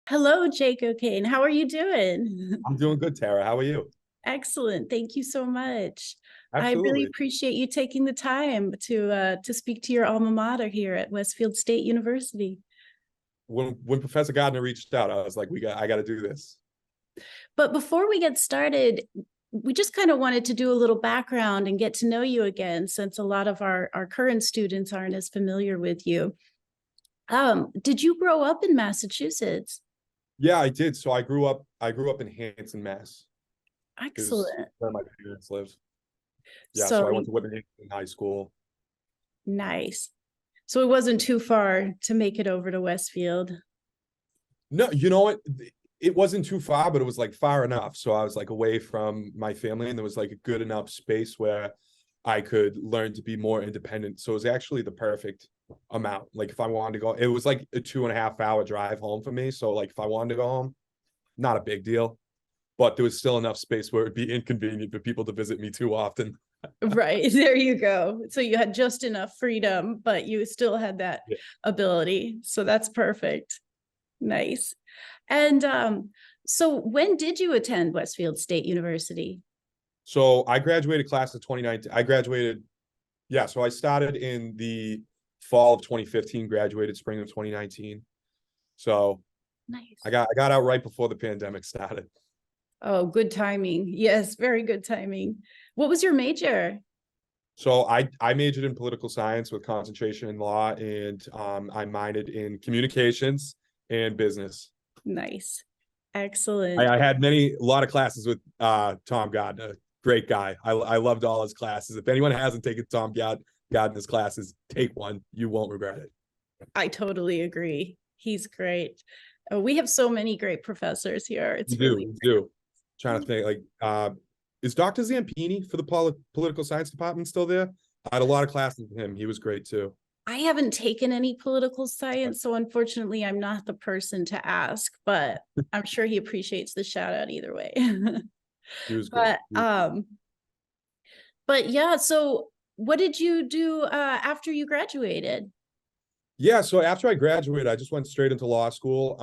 Hello, Jacob Kane. How are you doing? I'm doing good, Tara. How are you? Excellent. Thank you so much. I really Absolutely. appreciate you taking the time to speak to your alma mater here at Westfield State University. When Professor Gardner reached out, I was like, I got to do this. But before we get started, we just kind of wanted to do a little background and get to know you again, since a lot of our current students aren't as familiar with you. Did you grow up in Massachusetts? Yeah, I did. So I grew up in Hanson, Mass. Is Excellent. where my parents live. Yeah, so So I went to Whitman in high school. nice. So it wasn't too far to make it over to Westfield. No, you know what? It wasn't too far, but it was like far enough. So I was like away from my family, and there was like a good enough space where I could learn to be more independent. So it was actually the perfect amount. Like if I wanted to go, it was like a 2.5 hour drive home for me. So like if I wanted to go home, not a big deal. But there was still enough space where it'd be inconvenient for people to visit me too often. Right. There you go. So you had just enough freedom, but you still had that Yeah. ability. So that's perfect. Nice. And so when did you attend Westfield State University? So I graduated class of 2019. I graduated, yeah. So I started in the fall of 2015, graduated spring of 2019. So Nice. I got out right before the pandemic started. Oh, good timing. Yes, very good timing. What was your major? So I majored in political science with concentration in law, and I minored in communications and business. Nice. I, Excellent. I had a lot of classes with Tom Gardner, great guy. I loved all his classes. If anyone hasn't taken Gardner's classes, take one. You won't regret it. I totally agree. He's great. We have so many great professors here. You It's do, really you do. Trying to think, like, is Dr. Zampini for the political science department still there? I had a lot of classes with him. He was great too. I haven't taken any political science, so unfortunately, I'm not the person to ask, but I'm sure he appreciates the shout out either way. He was great. but um, but yeah, so what did you do after you graduated? Yeah, so after I graduated, I just went straight into law school.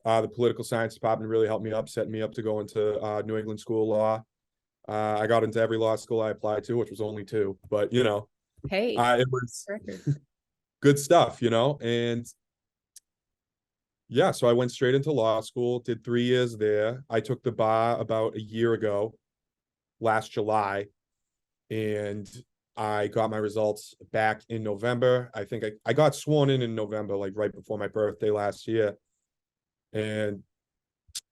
The political science department really helped me up, set me up to go into New England School of Law. I got into every law school I applied to, which was only two, but Hey, it was record. good stuff, and yeah, so I went straight into law school, did 3 years there. I took the bar about a year ago, last July, and I got my results back in November. I think I got sworn in November, like right before my birthday last year. And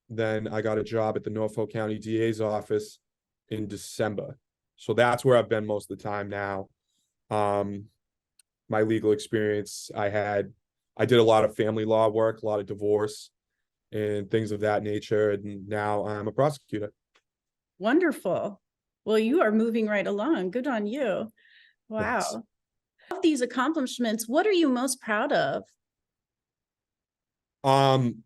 then I got a job at the Norfolk County DA's office in December. So that's where I've been most of the time now. Um, my legal experience, I did a lot of family law work, a lot of divorce and things of that nature. And now I'm a prosecutor. Wonderful. Well, you are moving right along. Good on you. Thanks. Wow. Of these accomplishments, what are you most proud of? Um,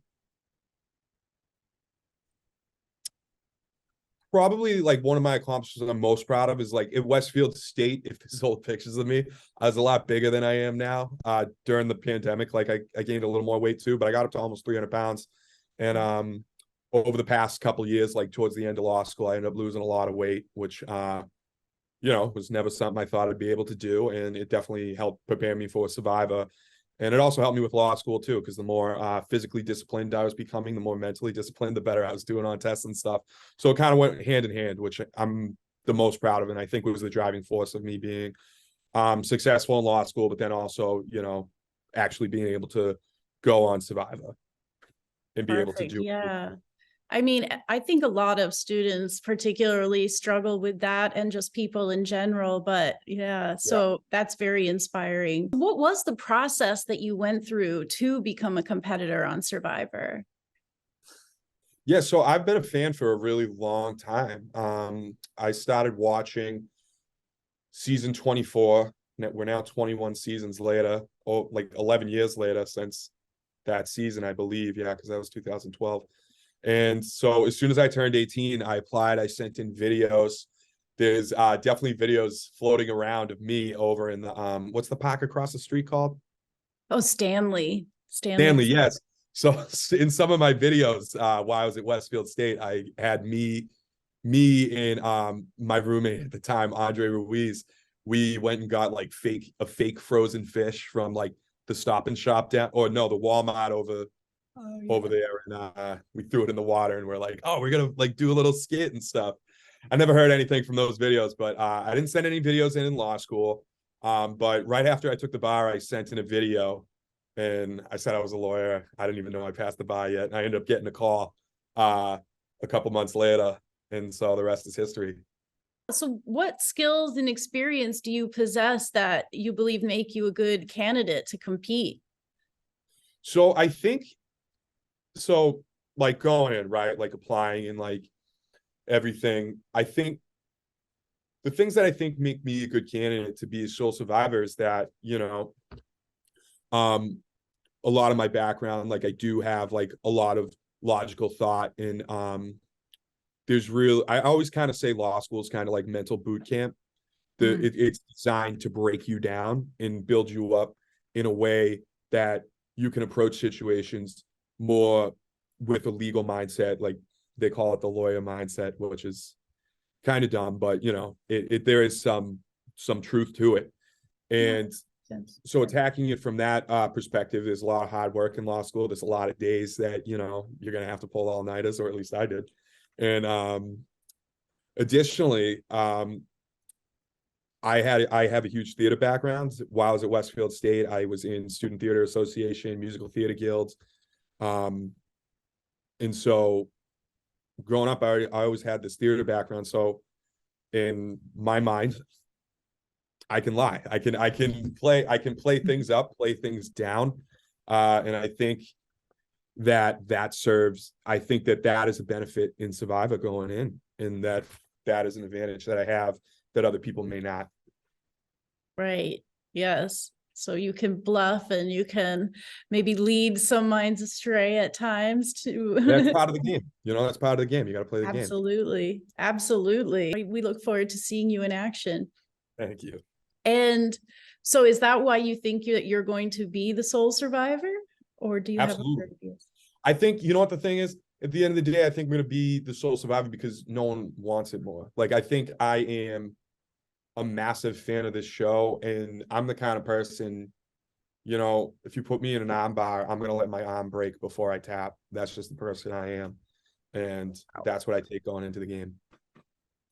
Probably like one of my accomplishments I'm most proud of is like at Westfield State. If there's old pictures of me, I was a lot bigger than I am now. During the pandemic, like I gained a little more weight too, but I got up to almost 300 pounds. And over the past couple of years, like towards the end of law school, I ended up losing a lot of weight, which was never something I thought I'd be able to do, and it definitely helped prepare me for a survivor. And it also helped me with law school too, because the more physically disciplined I was becoming, the more mentally disciplined, the better I was doing on tests and stuff. So it kind of went hand in hand, which I'm the most proud of, and I think was the driving force of me being successful in law school, but then also, actually being able to go on Survivor and be able to Perfect. do. Yeah. I mean, I think a lot of students particularly struggle with that and just people in general, but yeah, Yeah. so that's very inspiring. What was the process that you went through to become a competitor on Survivor? Yeah, so I've been a fan for a really long time. I started watching season 24. We're now 21 seasons later, or like 11 years later since that season, I believe. Yeah, because that was 2012. And so as soon as I turned 18, I applied. I sent in videos. There's definitely videos floating around of me over in the what's the park across the street called? Oh, Stanley. Stanley. Stanley, yes. So in some of my videos, while I was at Westfield State, I had me and my roommate at the time, Andre Ruiz. We went and got like a fake frozen fish from like the Stop and Shop down, or no, the Walmart over there, and we threw it in the water, and we're like, oh, we're gonna like do a little skit and stuff. I never heard anything from those videos, but I didn't send any videos in law school. But right after I took the bar, I sent in a video, and I said I was a lawyer. I didn't even know I passed the bar yet. And I ended up getting a call a couple months later, and so the rest is history. So what skills and experience do you possess that you believe make you a good candidate to compete? So I think so, like going in, right? Like applying and like everything. I think the things that I think make me a good candidate to be a sole survivor is that, a lot of my background, like I do have like a lot of logical thought, and I always kind of say law school is kind of like mental boot camp. It's designed to break you down and build you up in a way that you can approach situations more with a legal mindset. Like they call it the lawyer mindset, which is kind of dumb, but there is some truth to it. And so attacking it from that perspective, there's a lot of hard work in law school. There's a lot of days that you're going to have to pull all-nighters, or at least I did. And additionally, I have a huge theater background. While I was at Westfield State, I was in Student Theater Association, musical theater guilds. And so growing up, I always had this theater background. So in my mind, I can lie. I can play things up, play things down. And I think that serves, I think that is a benefit in Survivor going in, and that is an advantage that I have that other people may not. Right. Yes. So you can bluff and you can maybe lead some minds astray at times too. That's part of the game. That's part of the game. You got to play the game. Absolutely. Absolutely. We look forward to seeing you in action. Thank you. And so is that why you think you're going to be the sole survivor, or do you Absolutely. have other ideas? I think, what the thing is, at the end of the day, I think we're going to be the sole survivor because no one wants it more. Like, I think I am a massive fan of this show, and I'm the kind of person, if you put me in an arm bar, I'm going to let my arm break before I tap. That's just the person I am. And that's what I take going into the game.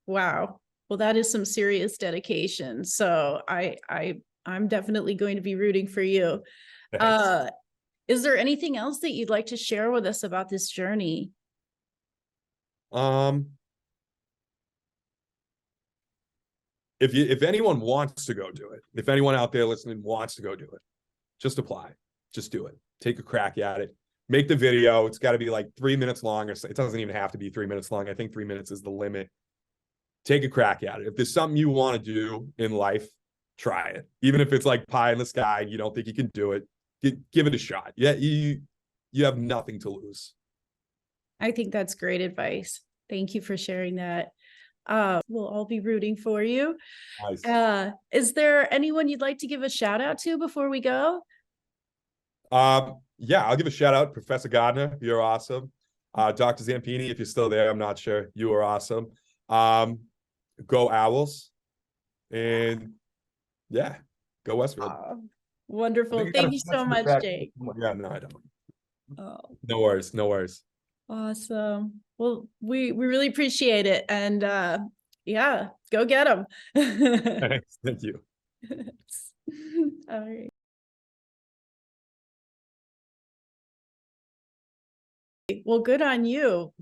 Wow. Well, that is some serious dedication. So I'm definitely going to be rooting for you. Thanks. Is there anything else that you'd like to share with us about this journey? If anyone wants to go do it, if anyone out there listening wants to go do it, just apply. Just do it. Take a crack at it. Make the video. It's got to be like 3 minutes long, or it doesn't even have to be 3 minutes long. I think 3 minutes is the limit. Take a crack at it. If there's something you want to do in life, try it. Even if it's like pie in the sky, you don't think you can do it, give it a shot. Yeah, you have nothing to lose. I think that's great advice. Thank you for sharing that. We'll all be rooting for you. Nice. Is there anyone you'd like to give a shout out to before we go? Yeah, I'll give a shout out. Professor Gardner, you're awesome. Dr. Zampini, if you're still there, I'm not sure. You are awesome. Go Owls. And yeah, go Westfield. Wonderful. Thank you so much, Jake. Yeah, no, I don't. Oh. No worries. No worries. Awesome. Well, we really appreciate it. And yeah, go get them. Thanks. Thank you. All right. Well, good on you.